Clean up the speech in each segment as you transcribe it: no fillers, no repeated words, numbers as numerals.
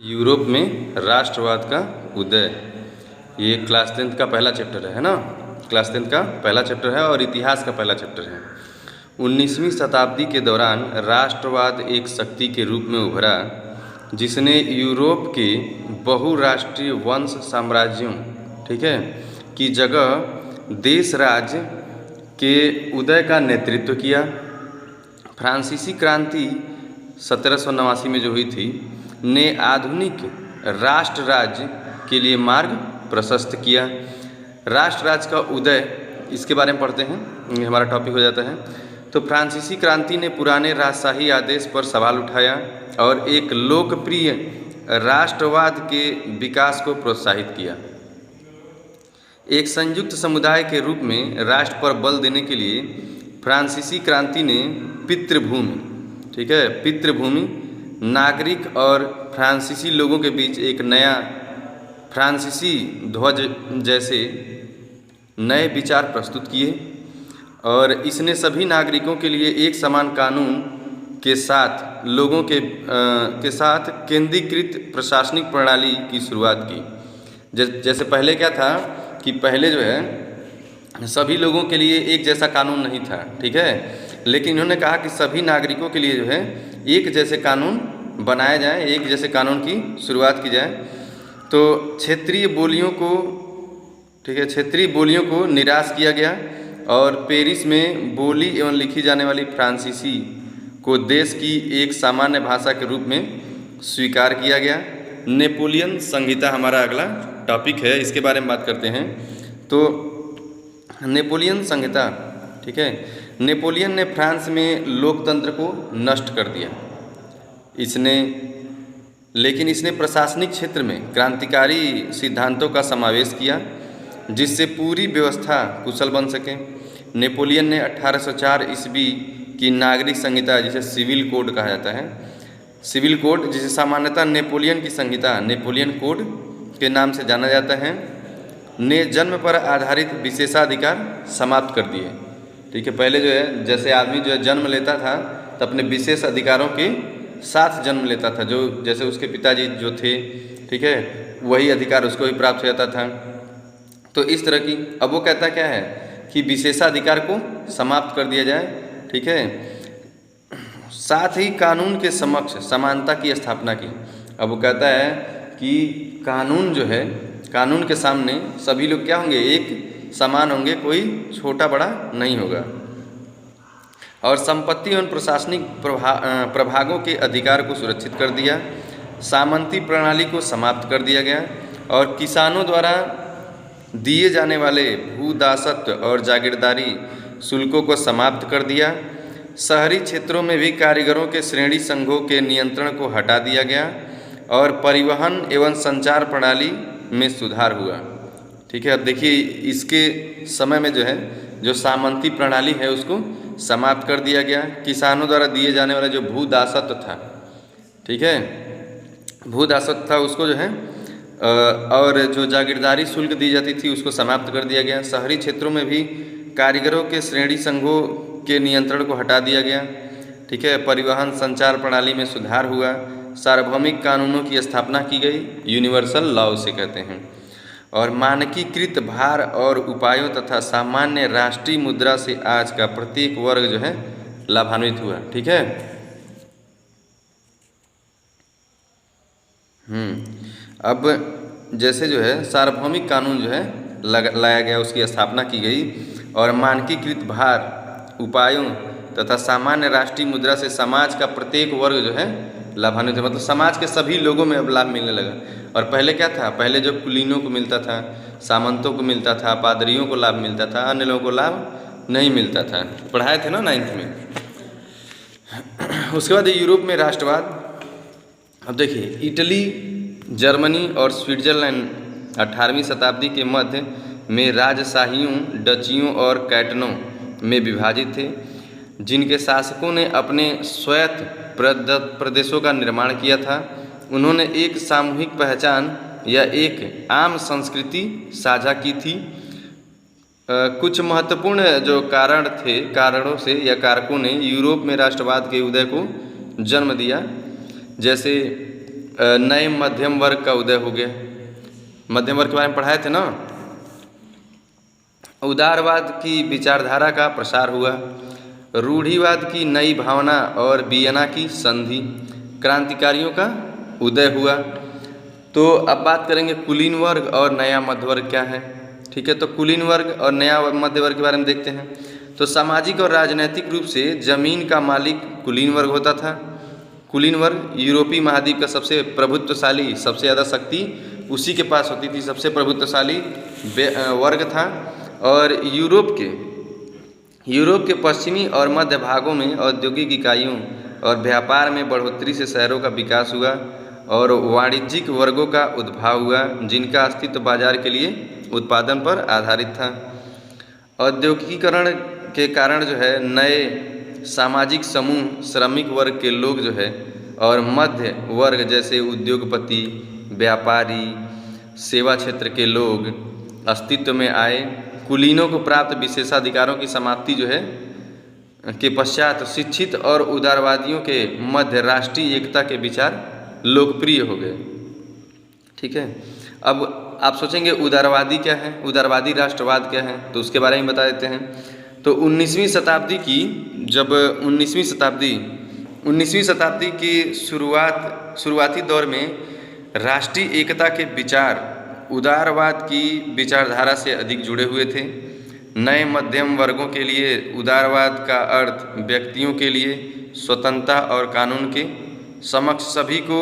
Europe में राष्ट्रवाद का उदय, ये क्लास 10th का पहला चैप्टर है ना। क्लास 10th का पहला चैप्टर है और इतिहास का पहला चैप्टर है। 19वीं शताब्दी के दौरान राष्ट्रवाद एक शक्ति के रूप में उभरा जिसने यूरोप के बहुराष्ट्रीय वंश साम्राज्यों की जगह देश राज्य के उदय का नेतृत्व किया। फ्रांसीसी क्रांति 1789 में जो हुई थी ने आधुनिक राष्ट्र राज्य के लिए मार्ग प्रशस्त किया। राष्ट्र राज्य का उदय, इसके बारे में पढ़ते हैं, ये हमारा टॉपिक हो जाता है। तो फ्रांसीसी क्रांति ने पुराने राजशाही आदेश पर सवाल उठाया और एक लोकप्रिय राष्ट्रवाद के विकास को प्रोत्साहित किया। एक संयुक्त समुदाय के रूप में राष्ट्र पर बल देने के लिए फ्रांसीसी क्रांति ने पितृभूमि नागरिक और फ्रांसीसी लोगों के बीच एक नया फ्रांसीसी ध्वज जैसे नए विचार प्रस्तुत किए और इसने सभी नागरिकों के लिए एक समान कानून के साथ लोगों के साथ केंद्रीकृत प्रशासनिक प्रणाली की शुरुआत की। जैसे पहले क्या था कि पहले जो है सभी लोगों के लिए एक जैसा कानून नहीं था, ठीक है, लेकिन इन्होंने कहा कि सभी नागरिकों के लिए जो है एक जैसे कानून बनाया जाए, एक जैसे कानून की शुरुआत की जाए। तो क्षेत्रीय बोलियों को निराश किया गया और पेरिस में बोली एवं लिखी जाने वाली फ्रांसीसी को देश की एक सामान्य भाषा के रूप में स्वीकार किया गया। नेपोलियन संहिता हमारा अगला टॉपिक है, इसके बारे में बात करते हैं। तो नेपोलियन संहिता, ठीक है, नेपोलियन ने फ्रांस में लोकतंत्र को नष्ट कर दिया। लेकिन इसने प्रशासनिक क्षेत्र में क्रांतिकारी सिद्धांतों का समावेश किया जिससे पूरी व्यवस्था कुशल बन सके। नेपोलियन ने 1804 ईस्वी की नागरिक संहिता, जिसे सिविल कोड कहा जाता है, सिविल कोड जिसे सामान्यतः नेपोलियन की संहिता, नेपोलियन कोड के नाम से जाना जाता है, ने जन्म पर आधारित विशेषाधिकार समाप्त कर दिए। ठीक है, पहले जो है जैसे आदमी जो है जन्म लेता था तो अपने विशेष अधिकारों के साथ जन्म लेता था, जो जैसे उसके पिताजी जो थे, ठीक है, वही अधिकार उसको भी प्राप्त हो जाता था। तो इस तरह की, अब वो कहता क्या है कि विशेषाधिकार को समाप्त कर दिया जाए, ठीक है, साथ ही कानून के समक्ष समानता की स्थापना की। अब वो कहता है कि कानून जो है, कानून के सामने सभी लोग क्या होंगे, एक समान होंगे, कोई छोटा बड़ा नहीं होगा। और संपत्ति एवं प्रशासनिक प्रभागों के अधिकार को सुरक्षित कर दिया। सामंती प्रणाली को समाप्त कर दिया गया और किसानों द्वारा दिए जाने वाले भूदासत्व और जागीरदारी शुल्कों को समाप्त कर दिया। शहरी क्षेत्रों में भी कारीगरों के श्रेणी संघों के नियंत्रण को हटा दिया गया और परिवहन एवं संचार प्रणाली में सुधार हुआ। ठीक है, अब देखिए इसके समय में जो है जो सामंती प्रणाली है उसको समाप्त कर दिया गया। किसानों द्वारा दिए जाने वाला जो भूदासत्व था, ठीक है, भूदासत्व था उसको जो है और जो जागीरदारी शुल्क दी जाती थी उसको समाप्त कर दिया गया। शहरी क्षेत्रों में भी कारीगरों के श्रेणी संघों के नियंत्रण को हटा दिया गया। ठीक है, परिवहन संचार प्रणाली में सुधार हुआ। सार्वभौमिक कानूनों की स्थापना की गई, यूनिवर्सल लॉ उसे कहते हैं, और मानकीकृत भार और उपायों तथा सामान्य राष्ट्रीय मुद्रा से आज का प्रत्येक वर्ग जो है लाभान्वित हुआ। ठीक है, अब जैसे जो है सार्वभौमिक कानून जो है लाया गया, उसकी स्थापना की गई और मानकीकृत भार उपायों तथा सामान्य राष्ट्रीय मुद्रा से समाज का प्रत्येक वर्ग जो है लाभान्वित है, मतलब समाज के सभी लोगों में अब लाभ मिलने लगा। और पहले क्या था, पहले जो कुलीनों को मिलता था, सामंतों को मिलता था, पादरियों को लाभ मिलता था, अन्य लोगों को लाभ नहीं मिलता था। पढ़ाए थे ना 9th में। उसके बाद यूरोप में राष्ट्रवाद। अब देखिए इटली, जर्मनी और स्विट्जरलैंड 18वीं शताब्दी के मध्य में राजशाहियों, डचियों और कैटनों में विभाजित थे, जिनके शासकों ने अपने स्वायत्त प्रदेशों का निर्माण किया था। उन्होंने एक सामूहिक पहचान या एक आम संस्कृति साझा की थी। कुछ महत्वपूर्ण जो कारणों से या कारकों ने यूरोप में राष्ट्रवाद के उदय को जन्म दिया, जैसे नए मध्यम वर्ग का उदय हो गया। मध्यम वर्ग के बारे में पढ़ाए थे ना। उदारवाद की विचारधारा का प्रसार हुआ। रूढ़िवाद की नई भावना और वियना की संधि, क्रांतिकारियों का उदय हुआ। तो अब बात करेंगे कुलीन वर्ग और नया मध्य वर्ग क्या है। ठीक है, तो कुलीन वर्ग और नया मध्य वर्ग के बारे में देखते हैं। तो सामाजिक और राजनीतिक रूप से जमीन का मालिक कुलीन वर्ग होता था। कुलीन वर्ग यूरोपीय महाद्वीप का सबसे प्रभुत्वशाली, सबसे ज़्यादा शक्ति उसी के पास होती थी, सबसे प्रभुत्वशाली वर्ग था। और यूरोप के पश्चिमी और मध्य भागों में औद्योगिक इकाइयों और व्यापार में बढ़ोतरी से शहरों का विकास हुआ और वाणिज्यिक वर्गों का उद्भव हुआ, जिनका अस्तित्व बाजार के लिए उत्पादन पर आधारित था। औद्योगिकीकरण के कारण जो है नए सामाजिक समूह, श्रमिक वर्ग के लोग जो है और मध्य वर्ग जैसे उद्योगपति, व्यापारी, सेवा क्षेत्र के लोग अस्तित्व में आए। कुलीनों को प्राप्त विशेषाधिकारों की समाप्ति जो है के पश्चात शिक्षित और उदारवादियों के मध्य राष्ट्रीय एकता के विचार लोकप्रिय हो गए। ठीक है, अब आप सोचेंगे उदारवादी क्या है, उदारवादी राष्ट्रवाद क्या है, तो उसके बारे में बता देते हैं। तो 19वीं शताब्दी की शुरुआती दौर में राष्ट्रीय एकता के विचार उदारवाद की विचारधारा से अधिक जुड़े हुए थे। नए मध्यम वर्गों के लिए उदारवाद का अर्थ व्यक्तियों के लिए स्वतंत्रता और कानून के समक्ष सभी को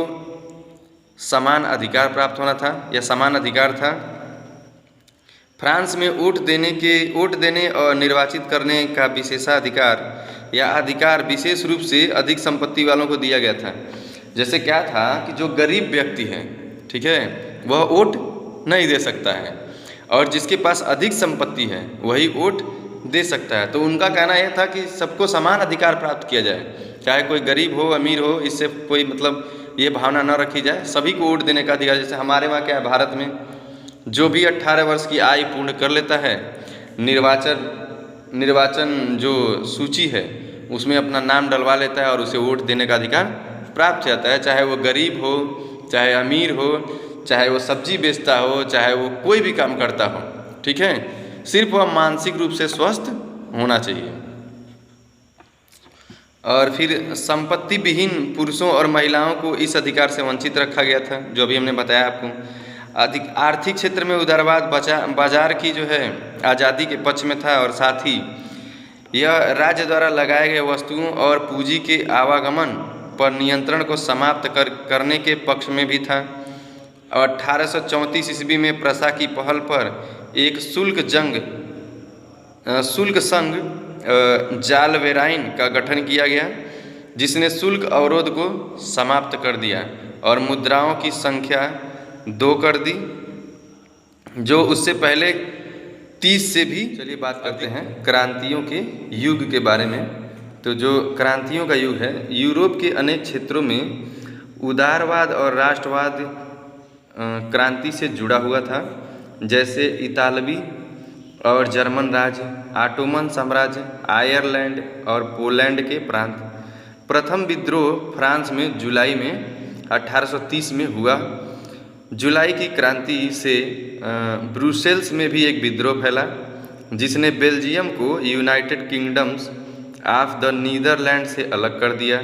समान अधिकार प्राप्त होना था या समान अधिकार था। फ्रांस में वोट देने और निर्वाचित करने का विशेषाधिकार या अधिकार विशेष रूप से अधिक संपत्ति वालों को दिया गया था। जैसे क्या था कि जो गरीब व्यक्ति है, ठीक है, वह वोट नहीं दे सकता है और जिसके पास अधिक संपत्ति है वही वोट दे सकता है। तो उनका कहना यह था कि सबको समान अधिकार प्राप्त किया जाए, चाहे कोई गरीब हो अमीर हो, इससे कोई मतलब ये भावना न रखी जाए, सभी को वोट देने का अधिकार। जैसे हमारे वहाँ क्या है, भारत में जो भी 18 वर्ष की आयु पूर्ण कर लेता है, निर्वाचन जो सूची है उसमें अपना नाम डलवा लेता है और उसे वोट देने का अधिकार प्राप्त हो जाता है, चाहे वो गरीब हो, चाहे अमीर हो, चाहे वो सब्जी बेचता हो, चाहे वो कोई भी काम करता हो। ठीक है, सिर्फ वह मानसिक रूप से स्वस्थ होना चाहिए। और फिर संपत्ति विहीन पुरुषों और महिलाओं को इस अधिकार से वंचित रखा गया था, जो अभी हमने बताया आपको। आर्थिक क्षेत्र में उदारवाद बाजार की जो है आज़ादी के पक्ष में था और साथ ही यह राज्य द्वारा लगाए गए वस्तुओं और पूंजी के आवागमन पर नियंत्रण को समाप्त करने के पक्ष में भी था। 1834 ईस्वी में प्रसा की पहल पर एक शुल्क संघ जालवेराइन का गठन किया गया, जिसने शुल्क अवरोध को समाप्त कर दिया और मुद्राओं की संख्या 2 कर दी, जो उससे पहले 30 से भी। चलिए बात करते हैं क्रांतियों के युग के बारे में। तो जो क्रांतियों का युग है, यूरोप के अनेक क्षेत्रों में उदारवाद और राष्ट्रवाद क्रांति से जुड़ा हुआ था। जैसे इतालवी और जर्मन राज्य, ऑटोमन साम्राज्य, आयरलैंड और पोलैंड के प्रांत। प्रथम विद्रोह फ्रांस में जुलाई में 1830 में हुआ। जुलाई की क्रांति से ब्रुसेल्स में भी एक विद्रोह फैला, जिसने बेल्जियम को United Kingdoms of the Netherland से अलग कर दिया।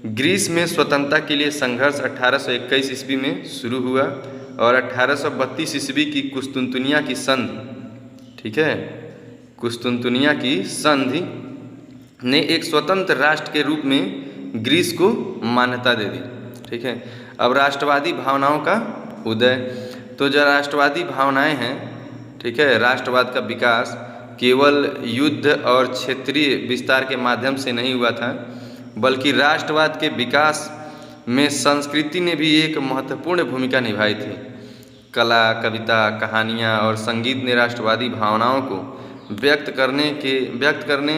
ग्रीस में स्वतंत्रता के लिए संघर्ष 1821 ईस्वी में शुरू हुआ और 1832 ईस्वी की कुस्तुनतुनिया की संधि, ठीक है, कुस्तुनतुनिया की संधि ने एक स्वतंत्र राष्ट्र के रूप में ग्रीस को मान्यता दे दी। ठीक है, अब राष्ट्रवादी भावनाओं का उदय। तो जो राष्ट्रवादी भावनाएं हैं, ठीक है, राष्ट्रवाद का विकास केवल युद्ध और क्षेत्रीय विस्तार के माध्यम से नहीं हुआ था, बल्कि राष्ट्रवाद के विकास में संस्कृति ने भी एक महत्वपूर्ण भूमिका निभाई थी। कला, कविता, कहानियाँ और संगीत ने राष्ट्रवादी भावनाओं को व्यक्त करने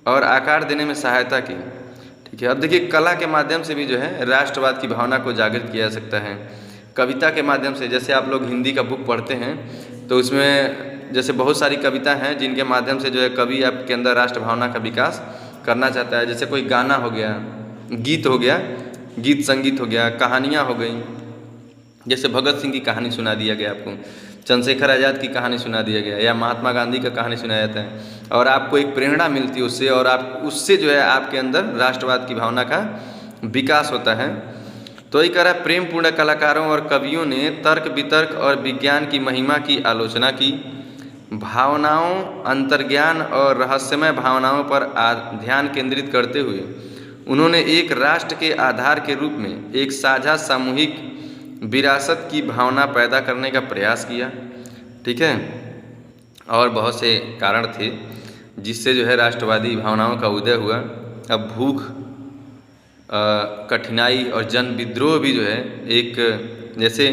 और आकार देने में सहायता की। ठीक है, अब देखिए कला के माध्यम से भी जो है राष्ट्रवाद की भावना को जागृत किया जा सकता है। कविता के माध्यम से, जैसे आप लोग हिंदी का बुक पढ़ते हैं तो उसमें जैसे बहुत सारी कविता हैं जिनके माध्यम से जो है कवि आपके अंदर राष्ट्र भावना का विकास करना चाहता है। जैसे कोई गाना हो गया, गीत हो गया, गीत संगीत हो गया, कहानियाँ हो गई, जैसे भगत सिंह की कहानी सुना दिया गया आपको, चंद्रशेखर आज़ाद की कहानी सुना दिया गया, या महात्मा गांधी का कहानी सुनाया जाता है, और आपको एक प्रेरणा मिलती है उससे, और आप उससे जो है आपके अंदर राष्ट्रवाद की भावना का विकास होता है। तो ये कह रहा है, प्रेम पूर्ण कलाकारों और कवियों ने तर्क वितर्क और विज्ञान की महिमा की आलोचना की, भावनाओं, अंतर्ज्ञान और रहस्यमय भावनाओं पर ध्यान केंद्रित करते हुए उन्होंने एक राष्ट्र के आधार के रूप में एक साझा सामूहिक विरासत की भावना पैदा करने का प्रयास किया। ठीक है, और बहुत से कारण थे जिससे जो है राष्ट्रवादी भावनाओं का उदय हुआ। अब भूख, कठिनाई और जन विद्रोह भी जो है एक, जैसे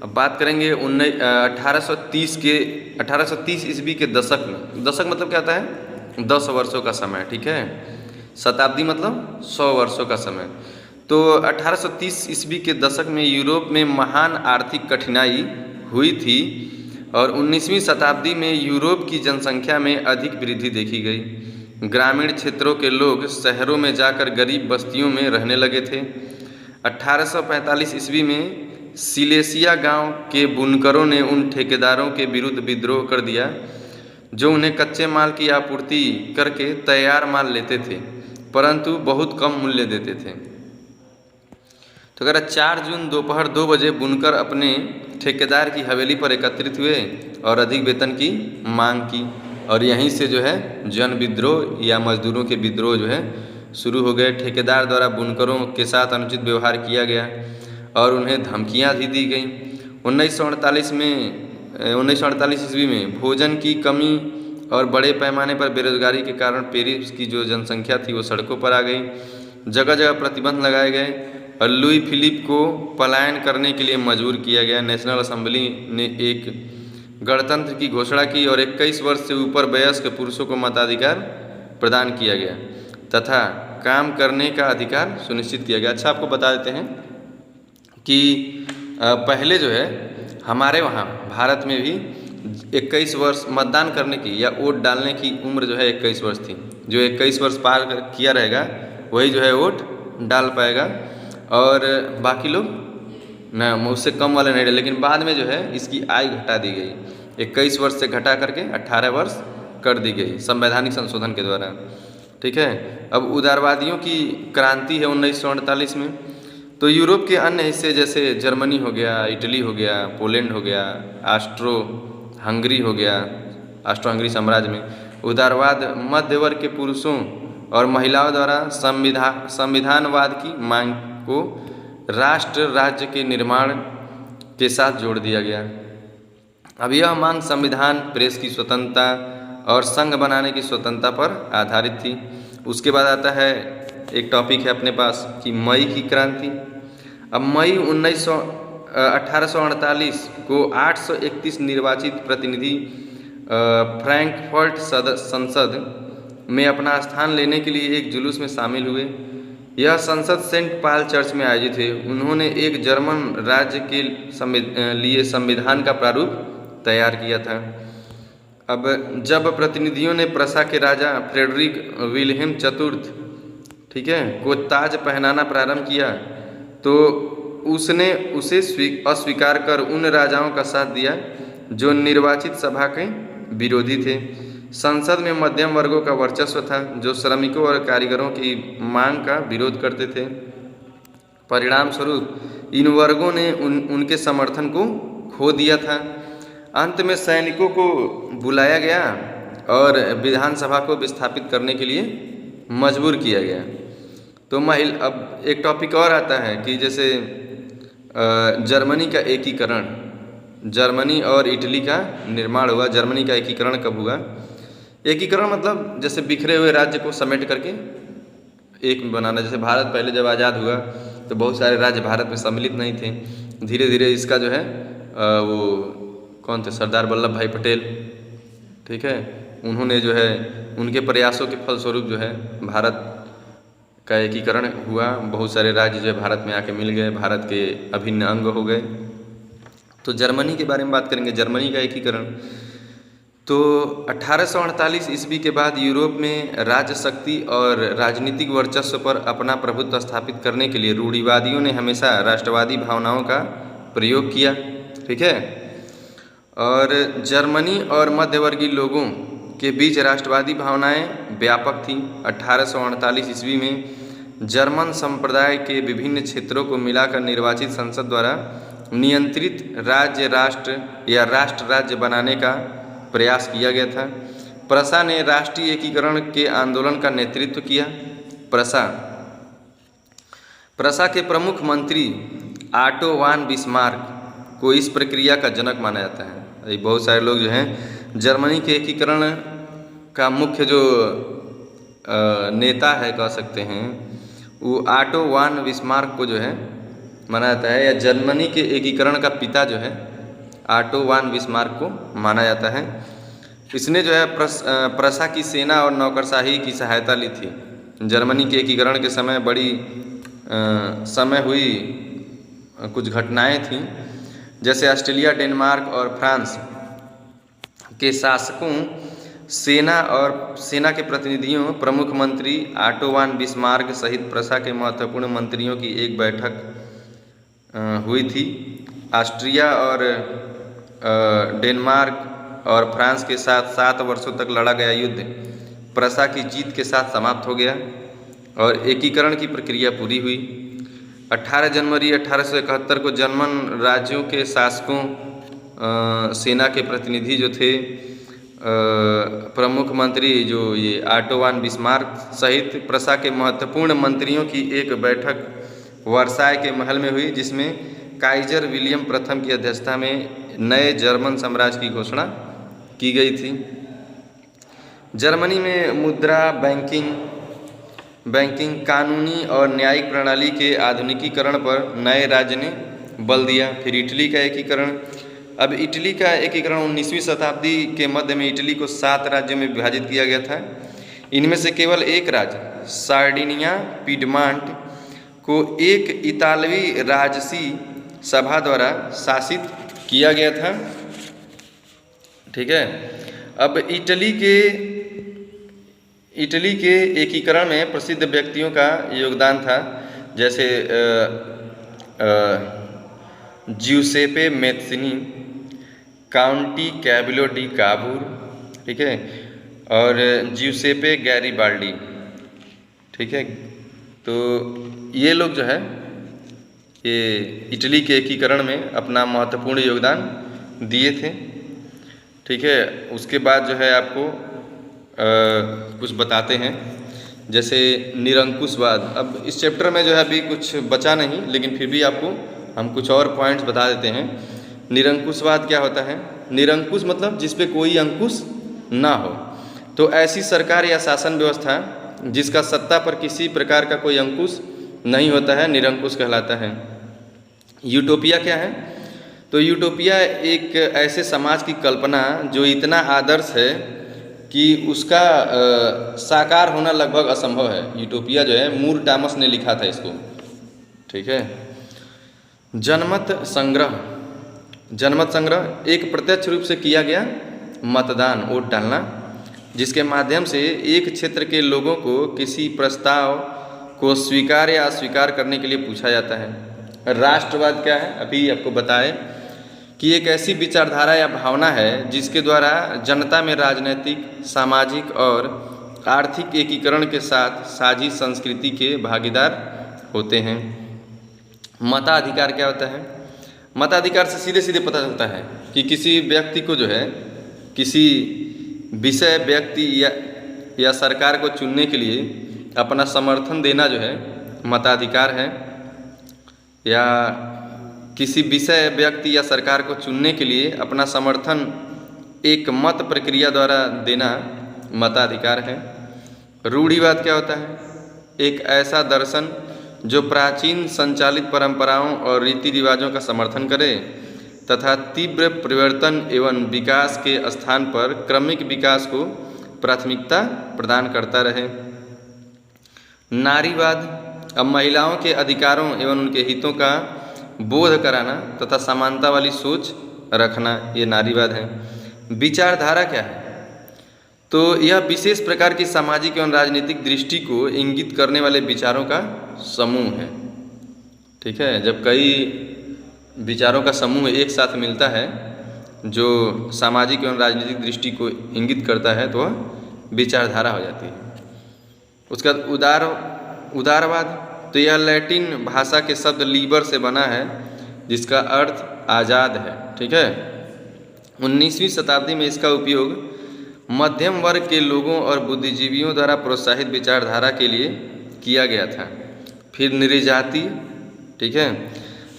अब बात करेंगे 1830 ईस्वी के दशक में, दशक मतलब क्या होता है, 10 वर्षों का समय। ठीक है, शताब्दी मतलब 100 वर्षों का समय। तो 1830 ईस्वी के दशक में यूरोप में महान आर्थिक कठिनाई हुई थी, और 19वीं शताब्दी में यूरोप की जनसंख्या में अधिक वृद्धि देखी गई। ग्रामीण क्षेत्रों के लोग शहरों में जाकर गरीब बस्तियों में रहने लगे थे। 1845 ईस्वी में सिलेसिया गांव के बुनकरों ने उन ठेकेदारों के विरुद्ध विद्रोह कर दिया जो उन्हें कच्चे माल की आपूर्ति करके तैयार माल लेते थे, परंतु बहुत कम मूल्य देते थे। तो अगर 4 जून दोपहर 2 बजे बुनकर अपने ठेकेदार की हवेली पर एकत्रित हुए और अधिक वेतन की मांग की, और यहीं से जो है जन विद्रोह या मजदूरों के विद्रोह जो है शुरू हो गए। ठेकेदार द्वारा बुनकरों के साथ अनुचित व्यवहार किया गया और उन्हें धमकियां भी दी गई। 1948 ईस्वी में भोजन की कमी और बड़े पैमाने पर बेरोजगारी के कारण पेरिस की जो जनसंख्या थी वो सड़कों पर आ गई। जगह जगह प्रतिबंध लगाए गए और लुई फिलिप को पलायन करने के लिए मजबूर किया गया। नेशनल असेंबली ने एक गणतंत्र की घोषणा की और 21 वर्ष से ऊपर वयस्क पुरुषों को मताधिकार प्रदान किया गया तथा काम करने का अधिकार सुनिश्चित किया गया। अच्छा, आपको बता देते हैं कि पहले जो है हमारे वहाँ भारत में भी 21 वर्ष मतदान करने की या वोट डालने की उम्र जो है 21 वर्ष थी। जो 21 वर्ष पार किया रहेगा वही जो है वोट डाल पाएगा, और बाकी लोग ना उससे कम वाले नहीं। लेकिन बाद में जो है इसकी आयु घटा दी गई, 21 वर्ष से घटा करके 18 वर्ष कर दी गई संवैधानिक संशोधन के द्वारा। ठीक है, अब उदारवादियों की क्रांति है 1948 में। तो यूरोप के अन्य हिस्से जैसे जर्मनी हो गया, इटली हो गया, पोलैंड हो गया, ऑस्ट्रो हंगरी हो गया, ऑस्ट्रो हंगरी साम्राज्य में उदारवाद मध्य वर्ग के पुरुषों और महिलाओं द्वारा संविधानवाद की मांग को राष्ट्र राज्य के निर्माण के साथ जोड़ दिया गया। अब यह मांग संविधान, प्रेस की स्वतंत्रता और संघ बनाने की स्वतंत्रता पर आधारित थी। उसके बाद आता है एक टॉपिक है अपने पास कि मई की क्रांति। अब मई 1848 को 831 निर्वाचित प्रतिनिधि फ्रैंकफर्ट संसद में अपना स्थान लेने के लिए एक जुलूस में शामिल हुए। यह संसद सेंट पॉल चर्च में आयोजित हुई। उन्होंने एक जर्मन राज्य के लिए संविधान का प्रारूप तैयार किया था। अब जब प्रतिनिधियों ने प्रसा के राजा फ्रेडरिक विल्हेम चतुर्थ, ठीक है, को ताज पहनाना प्रारंभ किया तो उसने उसे अस्वीकार कर उन राजाओं का साथ दिया जो निर्वाचित सभा के विरोधी थे। संसद में मध्यम वर्गों का वर्चस्व था जो श्रमिकों और कारीगरों की मांग का विरोध करते थे। परिणाम स्वरूप इन वर्गों ने उनके समर्थन को खो दिया था। अंत में सैनिकों को बुलाया गया और विधानसभा को विस्थापित करने के लिए मजबूर किया गया। तो अब एक टॉपिक और आता है कि जैसे जर्मनी का एकीकरण, जर्मनी और इटली का निर्माण हुआ। जर्मनी का एकीकरण कब हुआ? एकीकरण मतलब जैसे बिखरे हुए राज्य को समेट करके एक बनाना। जैसे भारत पहले जब आज़ाद हुआ तो बहुत सारे राज्य भारत में सम्मिलित नहीं थे। धीरे धीरे इसका जो है वो कौन थे, सरदार वल्लभ भाई पटेल, ठीक है, उन्होंने जो है उनके प्रयासों के फलस्वरूप जो है भारत का एकीकरण हुआ। बहुत सारे राज्य जो है भारत में आके मिल गए, भारत के अभिन्न अंग हो गए। तो जर्मनी के बारे में बात करेंगे, जर्मनी का एकीकरण। तो 1848 ईस्वी के बाद यूरोप में राज्य शक्ति और राजनीतिक वर्चस्व पर अपना प्रभुत्व स्थापित करने के लिए रूढ़िवादियों ने हमेशा राष्ट्रवादी भावनाओं का प्रयोग किया। ठीक है। और जर्मनी और मध्यवर्गीय लोगों के बीच राष्ट्रवादी भावनाएं व्यापक थीं। 1848 ईस्वी में जर्मन संप्रदाय के विभिन्न क्षेत्रों को मिलाकर निर्वाचित संसद द्वारा नियंत्रित राज्य राष्ट्र या राष्ट्र राज्य बनाने का प्रयास किया गया था। प्रसा ने राष्ट्रीय एकीकरण के आंदोलन का नेतृत्व किया। प्रसा के प्रमुख मंत्री ऑटो वान बिस्मार्क को इस प्रक्रिया का जनक माना जाता है। बहुत सारे लोग जो हैं जर्मनी के एकीकरण का मुख्य जो नेता है कह सकते हैं, वो ऑटो वान बिस्मार्क को जो है माना जाता है, या जर्मनी के एकीकरण का पिता जो है ऑटो वान बिस्मार्क को माना जाता है। इसने जो है प्रसा की सेना और नौकरशाही की सहायता ली थी। जर्मनी के एकीकरण के समय बड़ी समय हुई कुछ घटनाएं थीं, जैसे ऑस्ट्रेलिया, डेनमार्क और फ्रांस के शासकों, सेना के प्रतिनिधियों, प्रमुख मंत्री ऑटो वान बिस्मार्क सहित प्रसा के महत्वपूर्ण मंत्रियों की एक बैठक हुई थी। ऑस्ट्रिया और डेनमार्क और फ्रांस के साथ 7 वर्षों तक लड़ा गया युद्ध प्रसा की जीत के साथ समाप्त हो गया और एकीकरण की प्रक्रिया पूरी हुई। 18 जनवरी 1871 को जर्मन राज्यों के शासकों, सेना के प्रतिनिधि जो थे, प्रमुख मंत्री जो ये ऑटो वान बिस्मार्क सहित प्रसा के महत्वपूर्ण मंत्रियों की एक बैठक वर्साय के महल में हुई, जिसमें काइजर विलियम प्रथम की अध्यक्षता में नए जर्मन साम्राज्य की घोषणा की गई थी। जर्मनी में मुद्रा, बैंकिंग, कानूनी और न्यायिक प्रणाली के आधुनिकीकरण पर नए राज्य ने बल दिया। फिर इटली का एकीकरण। अब इटली का एकीकरण 19वीं शताब्दी के मध्य में इटली को 7 राज्यों में विभाजित किया गया था। इनमें से केवल एक राज्य सार्डिनिया पिडमांट को एक इतालवी राजसी सभा द्वारा शासित किया गया था। ठीक है। अब इटली के एकीकरण में प्रसिद्ध व्यक्तियों का योगदान था, जैसे Giuseppe Mazzini, Count Camillo di Cavour, ठीक है, और ज्यूसेपे गैरीबाल्डी। ठीक है। तो ये लोग जो है ये इटली के एकीकरण में अपना महत्वपूर्ण योगदान दिए थे। ठीक है। उसके बाद जो है आपको कुछ बताते हैं, जैसे निरंकुशवाद। अब इस चैप्टर में जो है अभी कुछ बचा नहीं, लेकिन फिर भी आपको हम कुछ और पॉइंट्स बता देते हैं। निरंकुशवाद क्या होता है? निरंकुश मतलब जिस पे कोई अंकुश ना हो। तो ऐसी सरकार या शासन व्यवस्था जिसका सत्ता पर किसी प्रकार का कोई अंकुश नहीं होता है, निरंकुश कहलाता है। यूटोपिया क्या है? तो यूटोपिया एक ऐसे समाज की कल्पना जो इतना आदर्श है कि उसका साकार होना लगभग असंभव है। यूटोपिया जो है मूर टामस ने लिखा था इसको। ठीक है। जनमत संग्रह एक प्रत्यक्ष रूप से किया गया मतदान, वोट डालना, जिसके माध्यम से एक क्षेत्र के लोगों को किसी प्रस्ताव को स्वीकार या अस्वीकार करने के लिए पूछा जाता है। राष्ट्रवाद क्या है? अभी आपको बताएं कि एक ऐसी विचारधारा या भावना है जिसके द्वारा जनता में राजनीतिक, सामाजिक और आर्थिक एकीकरण के साथ साझी संस्कृति के भागीदार होते हैं। मताधिकार क्या होता है? मताधिकार से सीधे सीधे पता चलता है कि किसी व्यक्ति को जो है किसी विषय, व्यक्ति या सरकार को चुनने के लिए अपना समर्थन देना जो है मताधिकार है, या किसी विषय, व्यक्ति या सरकार को चुनने के लिए अपना समर्थन एक मत प्रक्रिया द्वारा देना मताधिकार है। रूढ़िवाद क्या होता है? एक ऐसा दर्शन जो प्राचीन संचालित परंपराओं और रीति रिवाजों का समर्थन करे तथा तीव्र परिवर्तन एवं विकास के स्थान पर क्रमिक विकास को प्राथमिकता प्रदान करता रहे। नारीवाद अब महिलाओं के अधिकारों एवं उनके हितों का बोध कराना तथा समानता वाली सोच रखना, ये नारीवाद है। विचारधारा क्या है? तो यह विशेष प्रकार की सामाजिक एवं राजनीतिक दृष्टि को इंगित करने वाले विचारों का समूह है। ठीक है, जब कई विचारों का समूह एक साथ मिलता है जो सामाजिक एवं राजनीतिक दृष्टि को इंगित करता है तो वह विचारधारा हो जाती है। उसका उदारवाद, तो यह लैटिन भाषा के शब्द लीबर से बना है जिसका अर्थ आज़ाद है। ठीक है, 19वीं शताब्दी में इसका उपयोग मध्यम वर्ग के लोगों और बुद्धिजीवियों द्वारा प्रोत्साहित विचारधारा के लिए किया गया था। फिर नृजाति, ठीक है,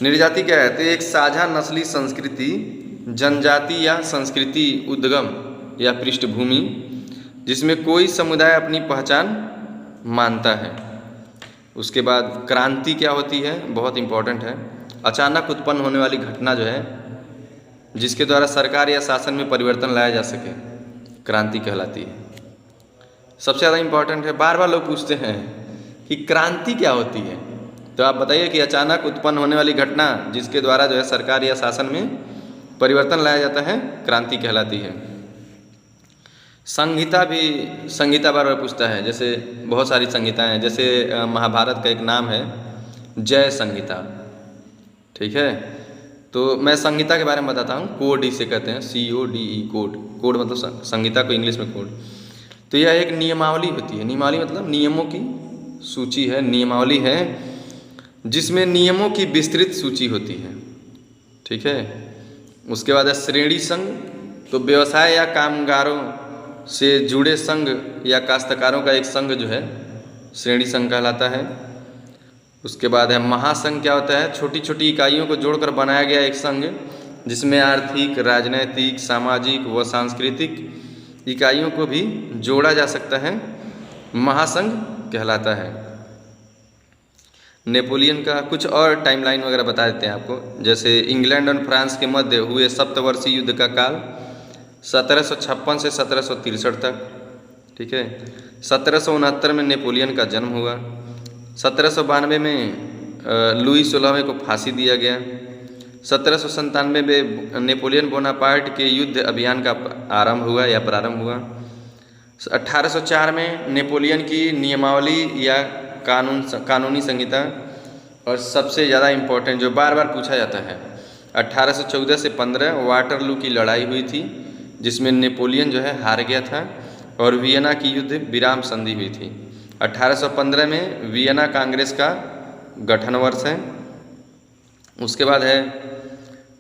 नृजाति क्या है? तो एक साझा नस्ली संस्कृति, जनजाति या संस्कृति उद्गम या पृष्ठभूमि जिसमें कोई समुदाय अपनी पहचान मानता है। उसके बाद क्रांति क्या होती है? बहुत इम्पोर्टेंट है। अचानक उत्पन्न होने वाली घटना जो है जिसके द्वारा सरकार या शासन में परिवर्तन लाया जा सके, क्रांति कहलाती है। सबसे ज़्यादा इम्पोर्टेंट है, बार बार लोग पूछते हैं कि क्रांति क्या होती है, तो आप बताइए कि अचानक उत्पन्न होने वाली घटना जिसके द्वारा जो है सरकार या शासन में परिवर्तन लाया जाता है, क्रांति कहलाती है। संहिता भी, संहिता बार बार पूछता है, जैसे बहुत सारी संहिताएं हैं, जैसे महाभारत का एक नाम है जय संहिता। ठीक है, तो मैं संहिता के बारे में बताता हूँ। कोड इसे कहते हैं, CODE, कोड। कोड मतलब संहिता को इंग्लिश में कोड। तो यह एक नियमावली होती है। नियमावली मतलब नियमों की सूची है, नियमावली है जिसमें नियमों की विस्तृत सूची होती है। ठीक है, उसके बाद है श्रेणी संघ, तो व्यवसाय या कामगारों से जुड़े संघ या काश्तकारों का एक संघ जो है श्रेणी संघ कहलाता है। उसके बाद है महासंघ। क्या होता है? छोटी छोटी इकाइयों को जोड़कर बनाया गया एक संघ जिसमें आर्थिक, राजनैतिक, सामाजिक व सांस्कृतिक इकाइयों को भी जोड़ा जा सकता है, महासंघ कहलाता है। नेपोलियन का कुछ और टाइमलाइन वगैरह बता देते हैं आपको। जैसे इंग्लैंड और फ्रांस के मध्य हुए सप्तवर्षीय युद्ध का काल 1756 से 1763 तक। ठीक है, 1769 में नेपोलियन का जन्म हुआ। 1792 में लुई 16वें को फांसी दिया गया। 1797 में नेपोलियन बोनापार्ट के युद्ध अभियान का आरंभ हुआ या प्रारंभ हुआ। 1804 में नेपोलियन की नियमावली या कानूनी संहिता। और सबसे ज़्यादा इम्पोर्टेंट जो बार बार पूछा जाता है, 1814 से 15 वाटरलू की लड़ाई हुई थी जिसमें नेपोलियन जो है हार गया था और वियना की युद्ध विराम संधि हुई थी। 1815 में वियना कांग्रेस का गठन वर्ष है। उसके बाद है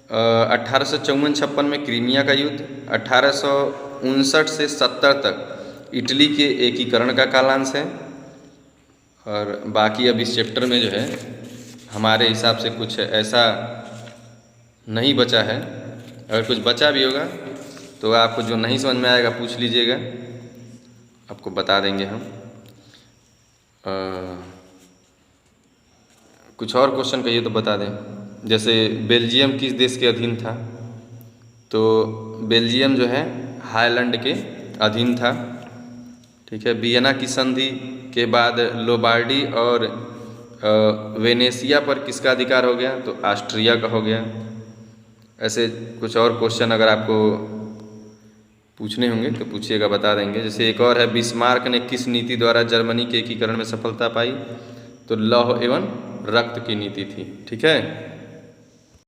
1854-56 में क्रीमिया का युद्ध। 1859 से 70 तक इटली के एकीकरण का कालांश है। और बाकी अब इस चैप्टर में जो है हमारे हिसाब से कुछ ऐसा नहीं बचा है। अगर कुछ बचा भी होगा तो आपको जो नहीं समझ में आएगा पूछ लीजिएगा, आपको बता देंगे हम। कुछ और क्वेश्चन कहिए तो बता दें। जैसे बेल्जियम किस देश के अधीन था? तो बेल्जियम जो है हाईलैंड के अधीन था। ठीक है, वियना की संधि के बाद लोबार्डी और वेनेसिया पर किसका अधिकार हो गया? तो ऑस्ट्रिया का हो गया। ऐसे कुछ और क्वेश्चन अगर आपको पूछने होंगे तो पूछिएगा, बता देंगे। जैसे एक और है, बिस्मार्क ने किस नीति द्वारा जर्मनी के एकीकरण में सफलता पाई? तो लौह एवं रक्त की नीति थी। ठीक है।